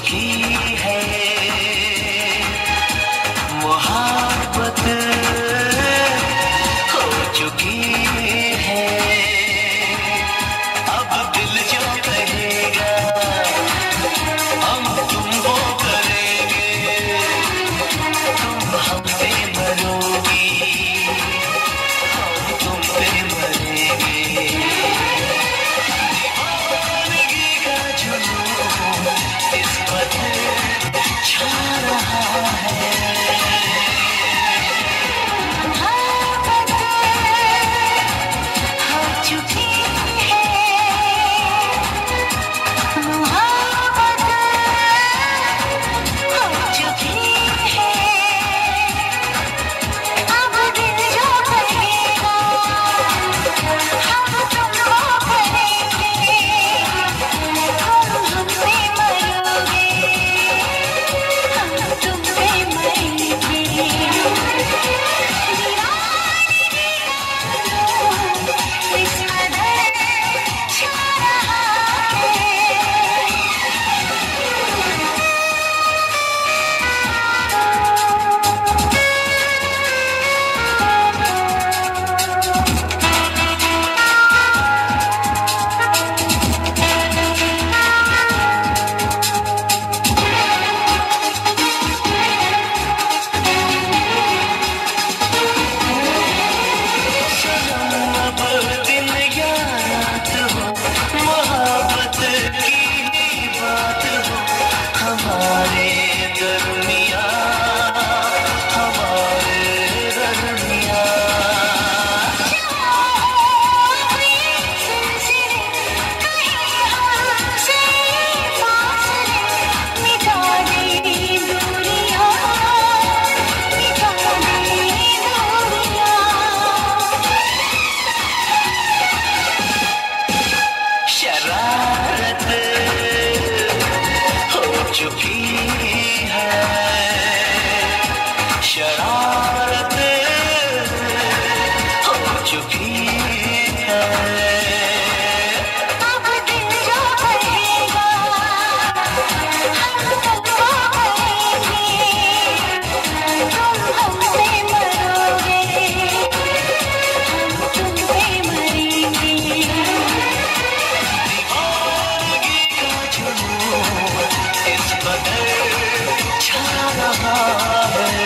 चुकी है मोहब्बत, हो चुकी है। अब दिल जो कहेगा हम तुम वो करेंगे, तुम हम पे मरोगी, हम तुम पे मरेंगे। दीवानगी का जुनून इस पत्थर छा रहा है। चुकी है शरारत, हो चुकी है। अब दिल जो कहेगा हम तुमको करेंगे, तुम हमसे मरोगे, हम तुम पे मरेंगे। दीवानगी का जुनून इस कदर छा रहा है।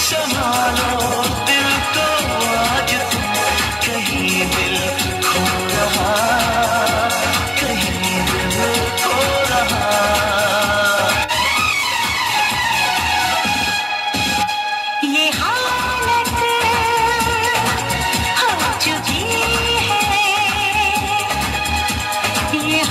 संभालो दिल को आज तुम, कहीं दिल खो रहा, कहीं दिल खो रहा। ये हालत हो चुकी है, ये